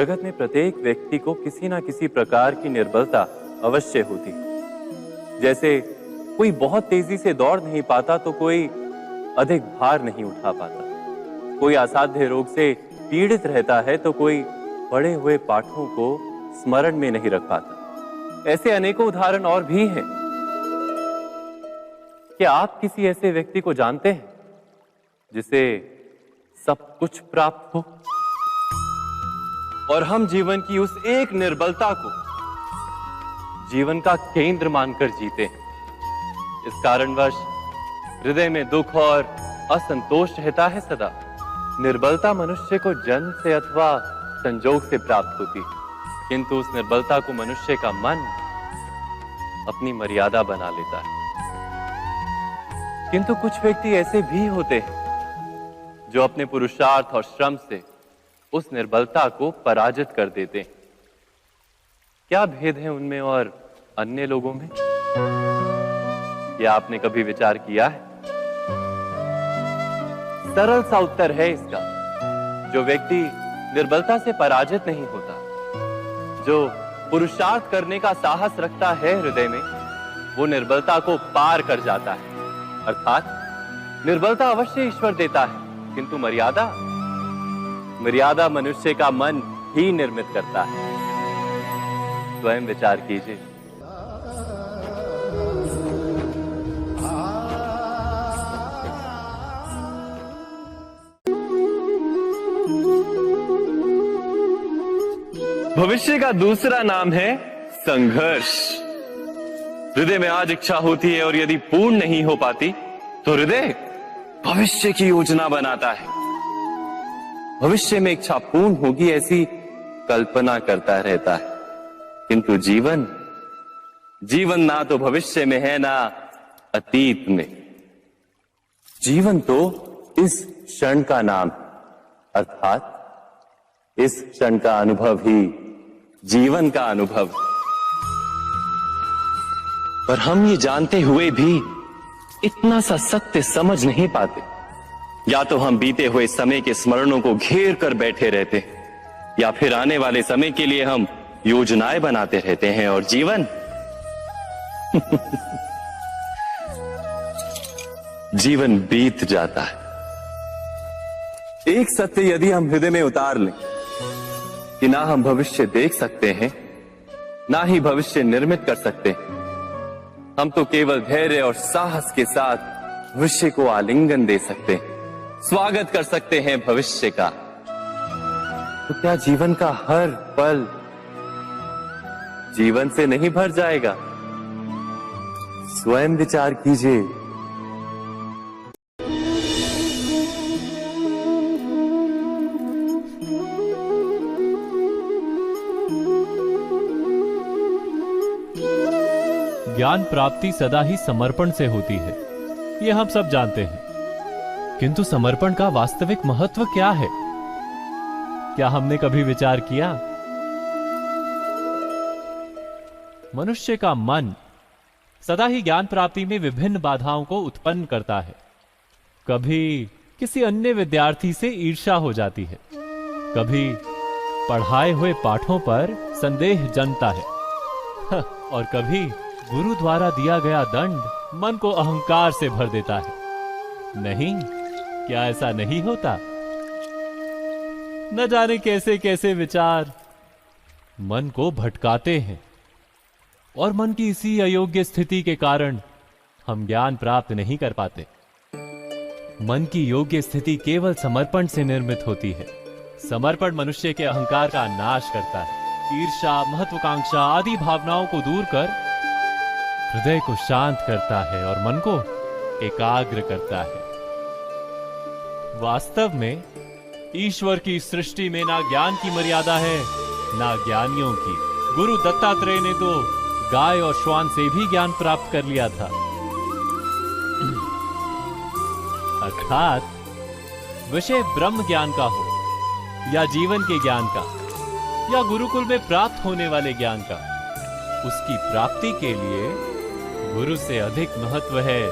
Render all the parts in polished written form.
जगत में प्रत्येक व्यक्ति को किसी ना किसी प्रकार की निर्बलता अवश्य होती है। जैसे कोई बहुत तेजी से दौड़ नहीं पाता तो कोई अधिक भार नहीं उठा पाता, कोई असाध्य रोग से पीड़ित रहता है तो कोई पढ़े हुए पाठों को स्मरण में नहीं रख पाता। ऐसे अनेकों उदाहरण और भी हैं। क्या आप किसी ऐसे व्यक्ति को जानते हैं जिसे सब कुछ प्राप्त हो और हम जीवन की उस एक निर्बलता को जीवन का केंद्र मानकर जीते हैं? इस कारणवश हृदय में दुख और असंतोष रहता है सदा। निर्बलता मनुष्य को जन्म से अथवा संजोग से प्राप्त होती है, किंतु उस निर्बलता को मनुष्य का मन अपनी मर्यादा बना लेता है। किंतु कुछ व्यक्ति ऐसे भी होते हैं जो अपने पुरुषार्थ और श्रम से उस निर्बलता को पराजित कर देते हैं। क्या भेद है उनमें और अन्य लोगों में? क्या आपने कभी विचार किया है? सरल सा उत्तर है इसका। जो व्यक्ति निर्बलता से पराजित नहीं होता, जो पुरुषार्थ करने का साहस रखता है हृदय में, वो निर्बलता को पार कर जाता है। अर्थात निर्बलता अवश्य ईश्वर देता है, किंतु मर्यादा मनुष्य का मन ही निर्मित करता है। स्वयं विचार कीजिए। भविष्य का दूसरा नाम है संघर्ष। हृदय में आज इच्छा होती है और यदि पूर्ण नहीं हो पाती तो हृदय भविष्य की योजना बनाता है। भविष्य में इच्छा पूर्ण होगी ऐसी कल्पना करता रहता है, किंतु जीवन ना तो भविष्य में है ना अतीत में। जीवन तो इस क्षण का नाम, अर्थात इस क्षण का अनुभव ही जीवन का अनुभव। पर हम ये जानते हुए भी इतना सा सत्य समझ नहीं पाते। या तो हम बीते हुए समय के स्मरणों को घेर कर बैठे रहते, या फिर आने वाले समय के लिए हम योजनाएं बनाते रहते हैं और जीवन जीवन बीत जाता है। एक सत्य यदि हम हृदय में उतार लें कि ना हम भविष्य देख सकते हैं, ना ही भविष्य निर्मित कर सकते हैं, हम तो केवल धैर्य और साहस के साथ भविष्य को आलिंगन दे सकते हैं, स्वागत कर सकते हैं भविष्य का। तो क्या जीवन का हर पल जीवन से नहीं भर जाएगा? स्वयं विचार कीजिए। ज्ञान प्राप्ति सदा ही समर्पण से होती है, यह हम सब जानते हैं। किंतु समर्पण का वास्तविक महत्व क्या है? क्या हमने कभी विचार किया? मनुष्य का मन सदा ही ज्ञान प्राप्ति में विभिन्न बाधाओं को उत्पन्न करता है। कभी किसी अन्य विद्यार्थी से ईर्ष्या हो जाती है, कभी पढ़ाए हुए पाठों पर संदेह जन्मता है और कभी गुरु द्वारा दिया गया दंड मन को अहंकार से भर देता है। नहीं, क्या ऐसा नहीं होता? न जाने कैसे कैसे विचार मन को भटकाते हैं और मन की इसी अयोग्य स्थिति के कारण हम ज्ञान प्राप्त नहीं कर पाते। मन की योग्य स्थिति केवल समर्पण से निर्मित होती है। समर्पण मनुष्य के अहंकार का नाश करता है, ईर्ष्या, महत्वाकांक्षा आदि भावनाओं को दूर कर हृदय को शांत करता है और मन को एकाग्र करता है। वास्तव में ईश्वर की सृष्टि में ना ज्ञान की मर्यादा है ना ज्ञानियों की। गुरु दत्तात्रेय ने तो गाय और श्वान से भी ज्ञान प्राप्त कर लिया था। अर्थात विषय ब्रह्म ज्ञान का हो या जीवन के ज्ञान का या गुरुकुल में प्राप्त होने वाले ज्ञान का, उसकी प्राप्ति के लिए गुरु से अधिक महत्व है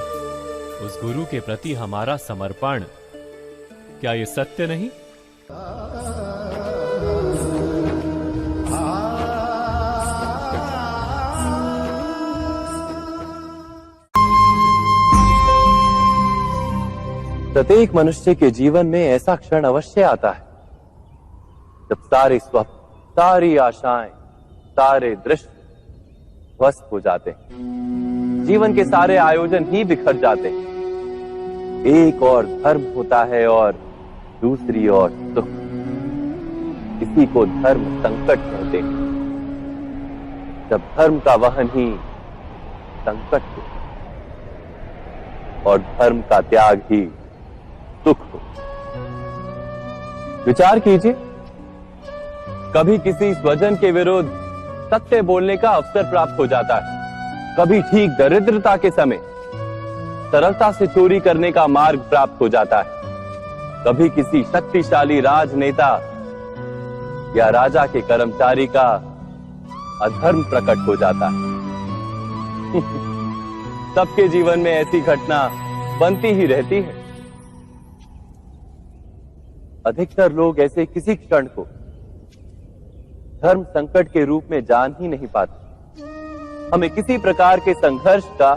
उस गुरु के प्रति हमारा समर्पण। क्या ये सत्य नहीं? प्रत्येक मनुष्य के जीवन में ऐसा क्षण अवश्य आता है जब सारे स्वप्न, सारी आशाएं, सारे दृश्य ध्वस्त हो जाते हैं। जीवन के सारे आयोजन ही बिखर जाते हैं। एक और धर्म होता है और दूसरी ओर सुख। इसी को धर्म संकट कहते हैं। जब धर्म का वहन ही संकट हो और धर्म का त्याग ही सुख हो। विचार कीजिए, कभी किसी स्वजन के विरुद्ध सत्य बोलने का अवसर प्राप्त हो जाता है, कभी ठीक दरिद्रता के समय सरलता से चोरी करने का मार्ग प्राप्त हो जाता है, कभी किसी शक्तिशाली राजनेता या राजा के कर्मचारी का अधर्म प्रकट हो जाता है। सबके जीवन में ऐसी घटना बनती ही रहती है। अधिकतर लोग ऐसे किसी क्षण को धर्म संकट के रूप में जान ही नहीं पाते। हमें किसी प्रकार के संघर्ष का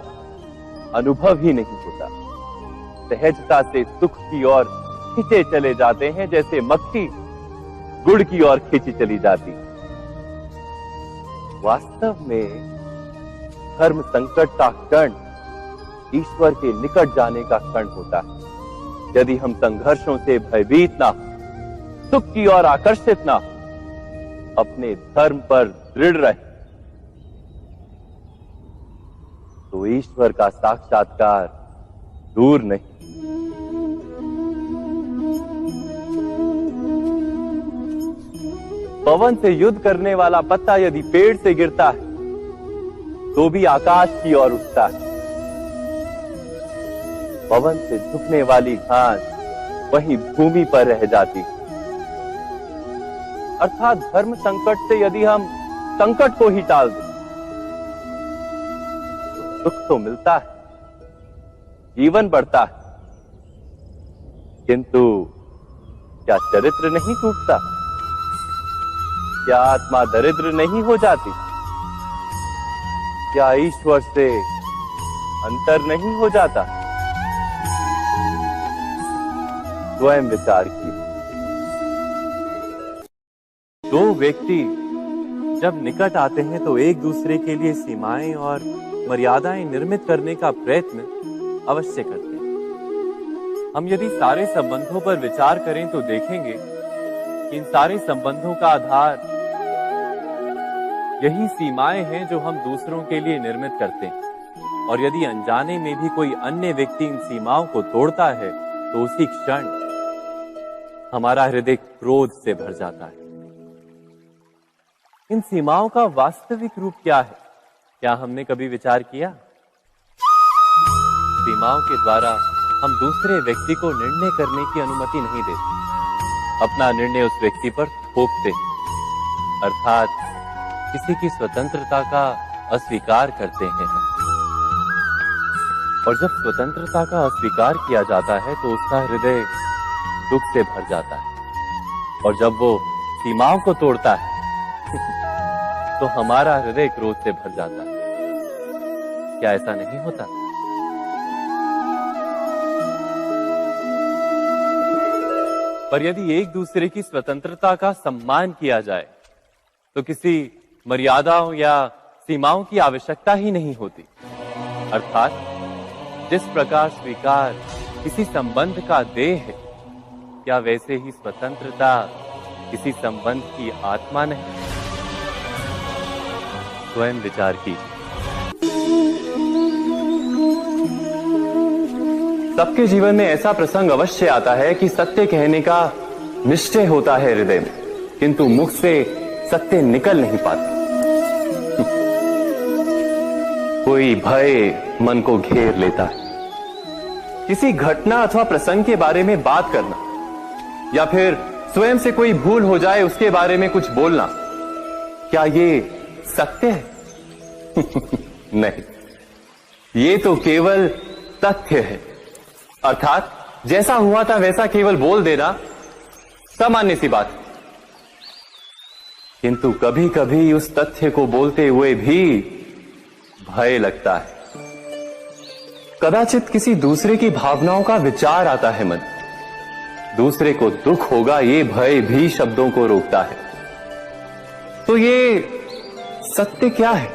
अनुभव ही नहीं होता। सहजता से सुख की ओर खींचे चले जाते हैं, जैसे मक्खी गुड़ की ओर खींची चली जाती। वास्तव में धर्म संकट का क्षण ईश्वर के निकट जाने का क्षण होता है। यदि हम संघर्षों से भयभीत ना हो, सुख की ओर आकर्षित ना हो, अपने धर्म पर दृढ़ रहे, तो ईश्वर का साक्षात्कार दूर नहीं। पवन से युद्ध करने वाला पत्ता यदि पेड़ से गिरता है तो भी आकाश की ओर उठता है। पवन से झुकने वाली घास वहीं भूमि पर रह जाती है। अर्थात धर्म संकट से यदि हम संकट को ही टाल दें तो सुख तो मिलता है, जीवन बढ़ता है, किंतु क्या चरित्र नहीं टूटता? क्या आत्मा दरिद्र नहीं हो जाती? क्या ईश्वर से अंतर नहीं हो जाता? स्वयं विचार कीजिए। दो व्यक्ति जब निकट आते हैं तो एक दूसरे के लिए सीमाएं और मर्यादाएं निर्मित करने का प्रयत्न अवश्य करते हैं। हम यदि सारे संबंधों पर विचार करें तो देखेंगे कि इन सारे संबंधों का आधार यही सीमाएं हैं जो हम दूसरों के लिए निर्मित करते हैं। और यदि अनजाने में भी कोई अन्य व्यक्ति इन सीमाओं को तोड़ता है तो उसी क्षण हमारा हृदय क्रोध से भर जाता है। इन सीमाओं का वास्तविक रूप क्या है? क्या हमने कभी विचार किया? सीमाओं के द्वारा हम दूसरे व्यक्ति को निर्णय करने की अनुमति नहीं देते। अपना निर्णय उस व्यक्ति पर थोपते, अर्थात किसी की स्वतंत्रता का अस्वीकार करते हैं हम। और जब स्वतंत्रता का अस्वीकार किया जाता है तो उसका हृदय दुख से भर जाता है। और जब वो सीमाओं को तोड़ता है तो हमारा हृदय क्रोध से भर जाता है। क्या ऐसा नहीं होता? पर यदि एक दूसरे की स्वतंत्रता का सम्मान किया जाए तो किसी मर्यादाओं या सीमाओं की आवश्यकता ही नहीं होती। अर्थात जिस प्रकार स्वीकार किसी संबंध का देह है, क्या वैसे ही स्वतंत्रता किसी संबंध की आत्मा नहीं? स्वयं विचार कीजिए। सबके जीवन में ऐसा प्रसंग अवश्य आता है कि सत्य कहने का निश्चय होता है हृदय में, किंतु मुख से सत्य निकल नहीं पाता। कोई भय मन को घेर लेता है। किसी घटना अथवा प्रसंग के बारे में बात करना या फिर स्वयं से कोई भूल हो जाए उसके बारे में कुछ बोलना, क्या ये सत्य है? नहीं, ये तो केवल तथ्य है। अर्थात जैसा हुआ था वैसा केवल बोल देना सामान्य सी बात। किंतु कभी कभी उस तथ्य को बोलते हुए भी भय लगता है। कदाचित किसी दूसरे की भावनाओं का विचार आता है मन। दूसरे को दुख होगा ये भय भी शब्दों को रोकता है। तो ये सत्य क्या है?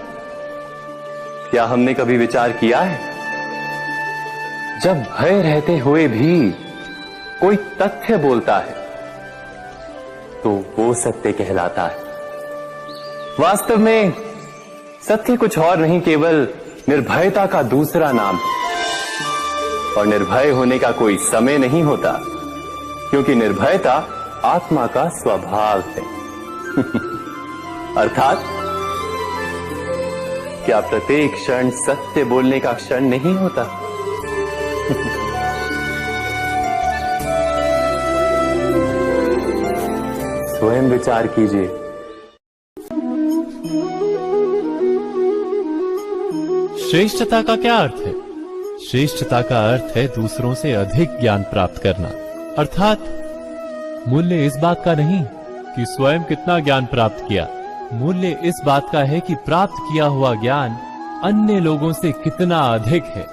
क्या हमने कभी विचार किया है? जब भय रहते हुए भी कोई तथ्य बोलता है तो वो सत्य कहलाता है। वास्तव में सत्य कुछ और नहीं, केवल निर्भयता का दूसरा नाम है। और निर्भय होने का कोई समय नहीं होता, क्योंकि निर्भयता आत्मा का स्वभाव है। अर्थात क्या प्रत्येक क्षण सत्य बोलने का क्षण नहीं होता? स्वयं विचार कीजिए। श्रेष्ठता का क्या अर्थ है? श्रेष्ठता का अर्थ है दूसरों से अधिक ज्ञान प्राप्त करना। अर्थात मूल्य इस बात का नहीं कि स्वयं कितना ज्ञान प्राप्त किया, मूल्य इस बात का है कि प्राप्त किया हुआ ज्ञान अन्य लोगों से कितना अधिक है।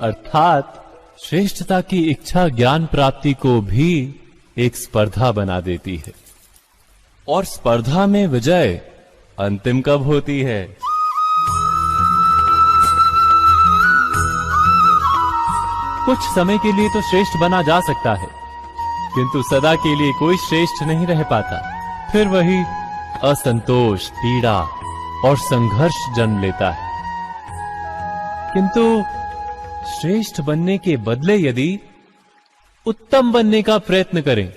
अर्थात श्रेष्ठता की इच्छा ज्ञान प्राप्ति को भी एक स्पर्धा बना देती है। और स्पर्धा में विजय अंतिम कब होती है? कुछ समय के लिए तो श्रेष्ठ बना जा सकता है, किंतु सदा के लिए कोई श्रेष्ठ नहीं रह पाता। फिर वही असंतोष, पीड़ा और संघर्ष जन्म लेता है। किंतु श्रेष्ठ बनने के बदले यदि उत्तम बनने का प्रयत्न करें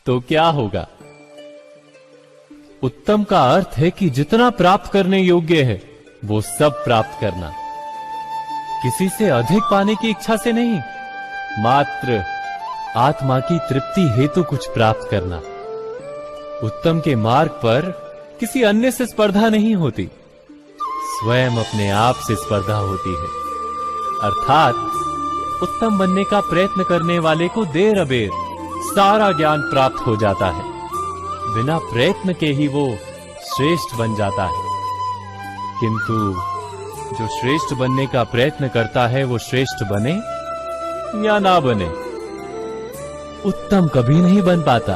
तो क्या होगा? उत्तम का अर्थ है कि जितना प्राप्त करने योग्य है वो सब प्राप्त करना, किसी से अधिक पाने की इच्छा से नहीं, मात्र आत्मा की तृप्ति हेतु कुछ प्राप्त करना। उत्तम के मार्ग पर किसी अन्य से स्पर्धा नहीं होती, स्वयं अपने आप से स्पर्धा होती है। अर्थात उत्तम बनने का प्रयत्न करने वाले को देर अबेर सारा ज्ञान प्राप्त हो जाता है, बिना प्रयत्न के ही वो श्रेष्ठ बन जाता है। किंतु जो श्रेष्ठ बनने का प्रयत्न करता है वो श्रेष्ठ बने या ना बने, उत्तम कभी नहीं बन पाता।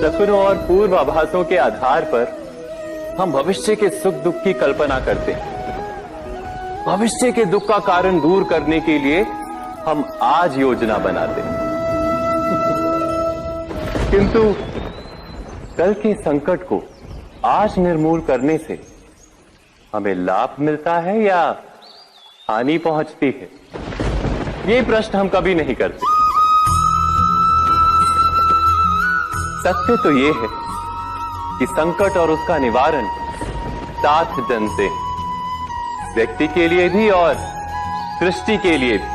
सपनों और पूर्वाभासों के आधार पर हम भविष्य के सुख दुख की कल्पना करते हैं। भविष्य के दुख का कारण दूर करने के लिए हम आज योजना बनाते हैं। किंतु कल के संकट को आज निर्मूल करने से हमें लाभ मिलता है या हानि पहुंचती है? ये प्रश्न हम कभी नहीं करते। सत्य तो ये है कि संकट और उसका निवारण साथ जन से, व्यक्ति के लिए भी और सृष्टि के लिए भी।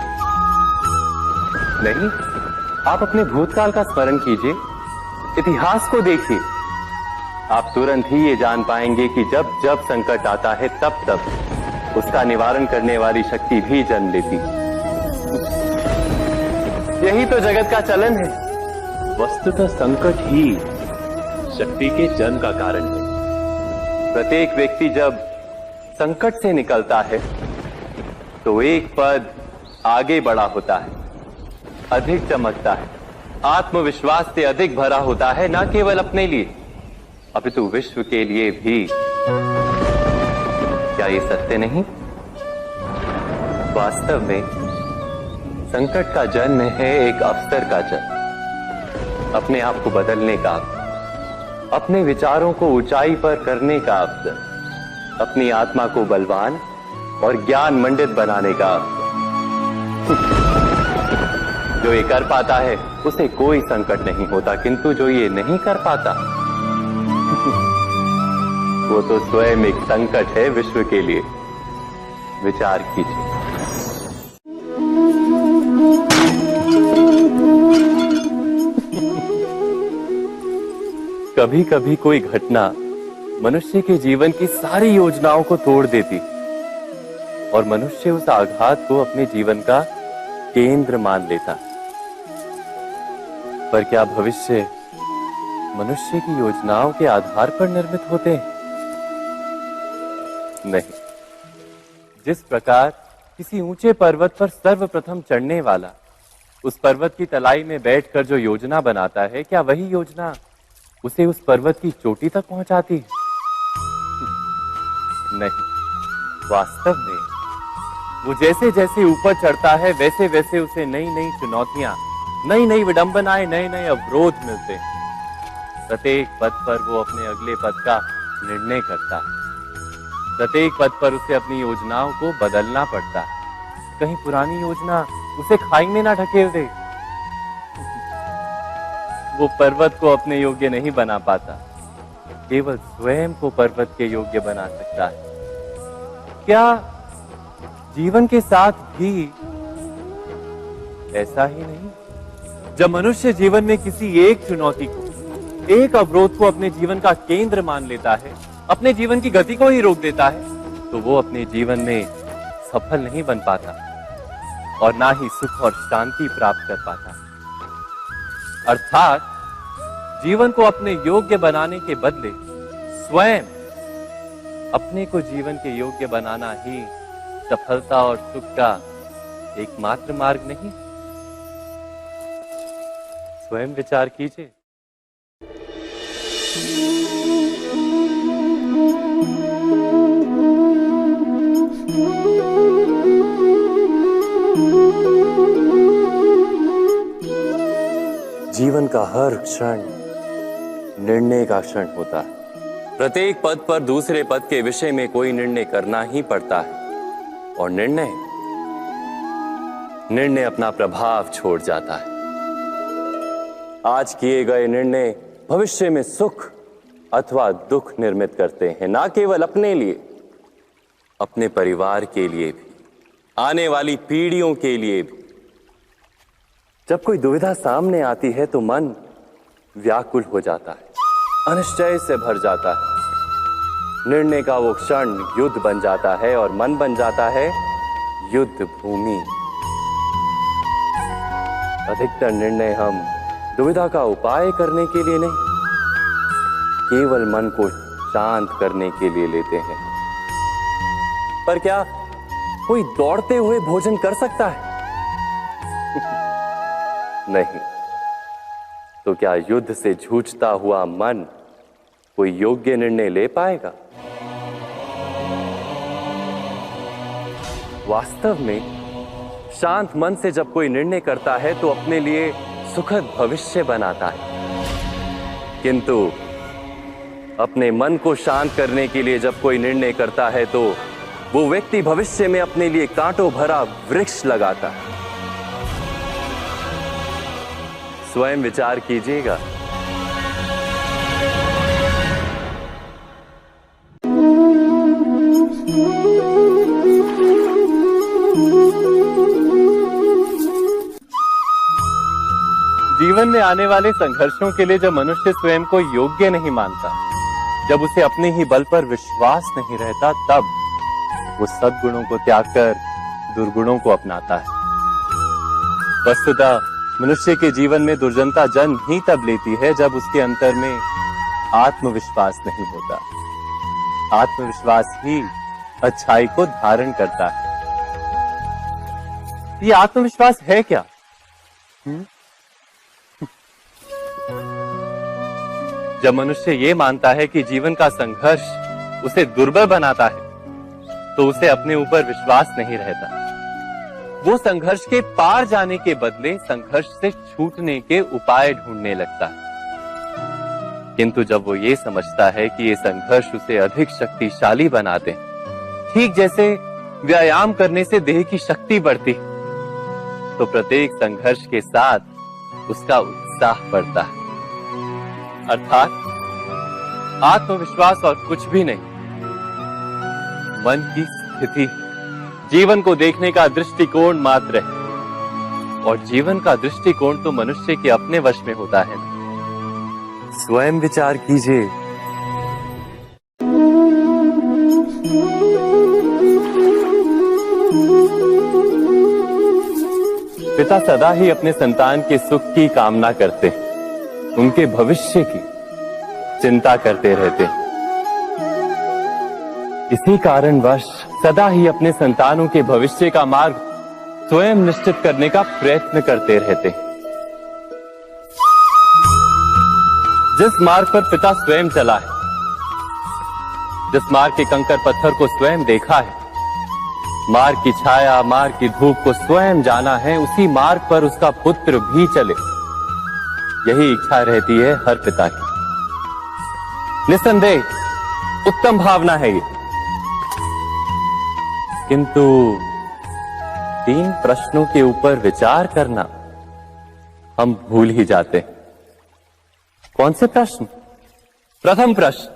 नहीं, आप अपने भूतकाल का स्मरण कीजिए, इतिहास को देखिए। आप तुरंत ही ये जान पाएंगे कि जब जब संकट आता है तब तब उसका निवारण करने वाली शक्ति भी जन्म लेती है। यही तो जगत का चलन है। वस्तुतः संकट ही शक्ति के जन्म का कारण है। प्रत्येक व्यक्ति जब संकट से निकलता है तो एक पद आगे बढ़ा होता है, अधिक चमकता है, आत्मविश्वास से अधिक भरा होता है, न केवल अपने लिए अपितु विश्व के लिए भी। क्या ये सत्य नहीं? वास्तव में संकट का जन्म है एक अवसर का जन्म, अपने आप को बदलने का, अपने विचारों को ऊंचाई पर करने का अवसर, अपनी आत्मा को बलवान और ज्ञान मंडित बनाने का अवसर। जो ये कर पाता है उसे कोई संकट नहीं होता, किंतु जो ये नहीं कर पाता वो तो स्वयं एक संकट है विश्व के लिए। विचार कीजिए। कभी कभी कोई घटना मनुष्य के जीवन की सारी योजनाओं को तोड़ देती और मनुष्य उस आघात को अपने जीवन का केंद्र मान लेता। पर क्या भविष्य मनुष्य की योजनाओं के आधार पर निर्मित होते हैं? नहीं। जिस प्रकार किसी ऊंचे पर्वत पर सर्वप्रथम चढ़ने वाला उस पर्वत की तलाई में बैठकर जो योजना बनाता है, क्या वही योजना उसे उस पर्वत की चोटी तक पहुंचाती है? नहीं। वास्तव में वो जैसे जैसे ऊपर चढ़ता है, वैसे वैसे उसे नई नई चुनौतियां, नई नई विडंबनाएं, नए नए अवरोध मिलते हैं। प्रत्येक पद पर वो अपने अगले पद का निर्णय करता है। प्रत्येक पद पर उसे अपनी योजनाओं को बदलना पड़ता है। कहीं पुरानी योजना उसे खाई में ना ढकेल दे। वो पर्वत को अपने योग्य नहीं बना पाता, केवल स्वयं को पर्वत के योग्य बना सकता है। क्या जीवन के साथ भी ऐसा ही नहीं? जब मनुष्य जीवन में किसी एक चुनौती को, एक अवरोध को अपने जीवन का केंद्र मान लेता है, अपने जीवन की गति को ही रोक देता है, तो वो अपने जीवन में सफल नहीं बन पाता और ना ही सुख और शांति प्राप्त कर पाता। अर्थात जीवन को अपने योग्य बनाने के बदले स्वयं अपने को जीवन के योग्य बनाना ही सफलता और सुख का एकमात्र मार्ग नहीं। स्वयं विचार कीजिए। जीवन का हर क्षण निर्णय का क्षण होता है। प्रत्येक पद पर दूसरे पद के विषय में कोई निर्णय करना ही पड़ता है और निर्णय अपना प्रभाव छोड़ जाता है। आज किए गए निर्णय भविष्य में सुख अथवा दुख निर्मित करते हैं, ना केवल अपने लिए, अपने परिवार के लिए भी, आने वाली पीढ़ियों के लिए भी। जब कोई दुविधा सामने आती है तो मन व्याकुल हो जाता है, अनिश्चय से भर जाता है। निर्णय का वो क्षण युद्ध बन जाता है और मन बन जाता है युद्ध भूमि। अधिकतर निर्णय हम दुविधा का उपाय करने के लिए नहीं, केवल मन को शांत करने के लिए लेते हैं। पर क्या कोई दौड़ते हुए भोजन कर सकता है? नहीं। तो क्या युद्ध से जूझता हुआ मन कोई योग्य निर्णय ले पाएगा? वास्तव में शांत मन से जब कोई निर्णय करता है तो अपने लिए सुखद भविष्य बनाता है, किंतु अपने मन को शांत करने के लिए जब कोई निर्णय करता है तो वो व्यक्ति भविष्य में अपने लिए कांटों भरा वृक्ष लगाता है। स्वयं विचार कीजिएगा। जीवन में आने वाले संघर्षों के लिए जब मनुष्य स्वयं को योग्य नहीं मानता, जब उसे अपने ही बल पर विश्वास नहीं रहता, तब वो सद्गुणों को त्याग कर दुर्गुणों को अपनाता है। वस्तुतः मनुष्य के जीवन में दुर्जनता जन्म ही तब लेती है जब उसके अंतर में आत्मविश्वास नहीं होता। आत्मविश्वास ही अच्छाई को धारण करता है। ये आत्मविश्वास है क्या? जब मनुष्य ये मानता है कि जीवन का संघर्ष उसे दुर्बल बनाता है, तो उसे अपने ऊपर विश्वास नहीं रहता। वो संघर्ष के पार जाने के बदले संघर्ष से छूटने के उपाय ढूंढने लगता है। किंतु जब वो ये समझता है कि ये संघर्ष उसे अधिक शक्तिशाली बनाते हैं, ठीक जैसे व्यायाम करने से देह की शक्ति बढ़ती, तो प्रत्येक संघर्ष के साथ उसका उत्साह बढ़ता है। अर्थात आत्मविश्वास और कुछ भी नहीं, मन की स्थिति, जीवन को देखने का दृष्टिकोण मात्र है। और जीवन का दृष्टिकोण तो मनुष्य के अपने वश में होता है। स्वयं विचार कीजिए। पिता सदा ही अपने संतान के सुख की कामना करते, उनके भविष्य की चिंता करते रहते। इसी कारणवश सदा ही अपने संतानों के भविष्य का मार्ग स्वयं निश्चित करने का प्रयत्न करते रहते। जिस मार्ग पर पिता स्वयं चला है, जिस मार्ग के कंकर पत्थर को स्वयं देखा है, मार्ग की छाया, मार्ग की धूप को स्वयं जाना है, उसी मार्ग पर उसका पुत्र भी चले, यही इच्छा रहती है हर पिता की। निस्संदेह उत्तम भावना है ये, किंतु 3 प्रश्नों के ऊपर विचार करना हम भूल ही जाते हैं। कौन से प्रश्न? प्रथम प्रश्न,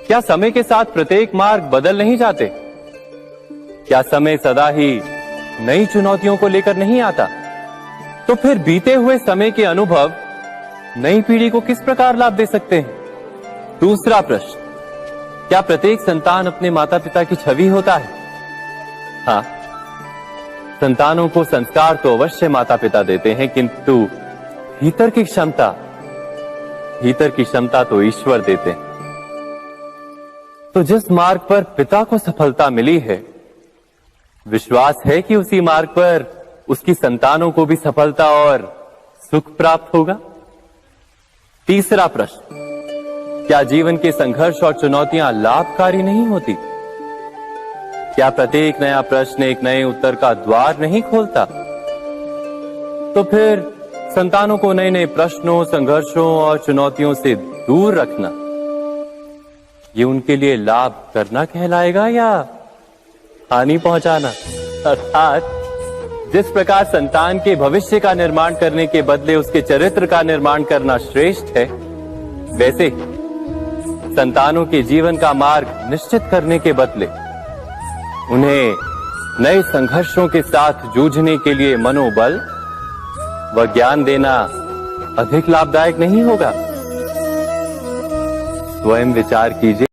क्या समय के साथ प्रत्येक मार्ग बदल नहीं जाते? क्या समय सदा ही नई चुनौतियों को लेकर नहीं आता? तो फिर बीते हुए समय के अनुभव नई पीढ़ी को किस प्रकार लाभ दे सकते हैं? दूसरा प्रश्न, क्या प्रत्येक संतान अपने माता पिता की छवि होता है? हाँ, संतानों को संस्कार तो अवश्य माता पिता देते हैं, किंतु भीतर की क्षमता तो ईश्वर देते हैं। तो जिस मार्ग पर पिता को सफलता मिली है, विश्वास है कि उसी मार्ग पर उसकी संतानों को भी सफलता और सुख प्राप्त होगा। तीसरा प्रश्न, क्या जीवन के संघर्ष और चुनौतियां लाभकारी नहीं होती? क्या प्रत्येक नया प्रश्न एक नए उत्तर का द्वार नहीं खोलता? तो फिर संतानों को नए नए प्रश्नों, संघर्षों और चुनौतियों से दूर रखना, ये उनके लिए लाभ करना कहलाएगा या हानि पहुंचाना? अर्थात जिस प्रकार संतान के भविष्य का निर्माण करने के बदले उसके चरित्र का निर्माण करना श्रेष्ठ है, वैसे संतानों के जीवन का मार्ग निश्चित करने के बदले उन्हें नए संघर्षों के साथ जूझने के लिए मनोबल व ज्ञान देना अधिक लाभदायक नहीं होगा? स्वयं विचार कीजिए।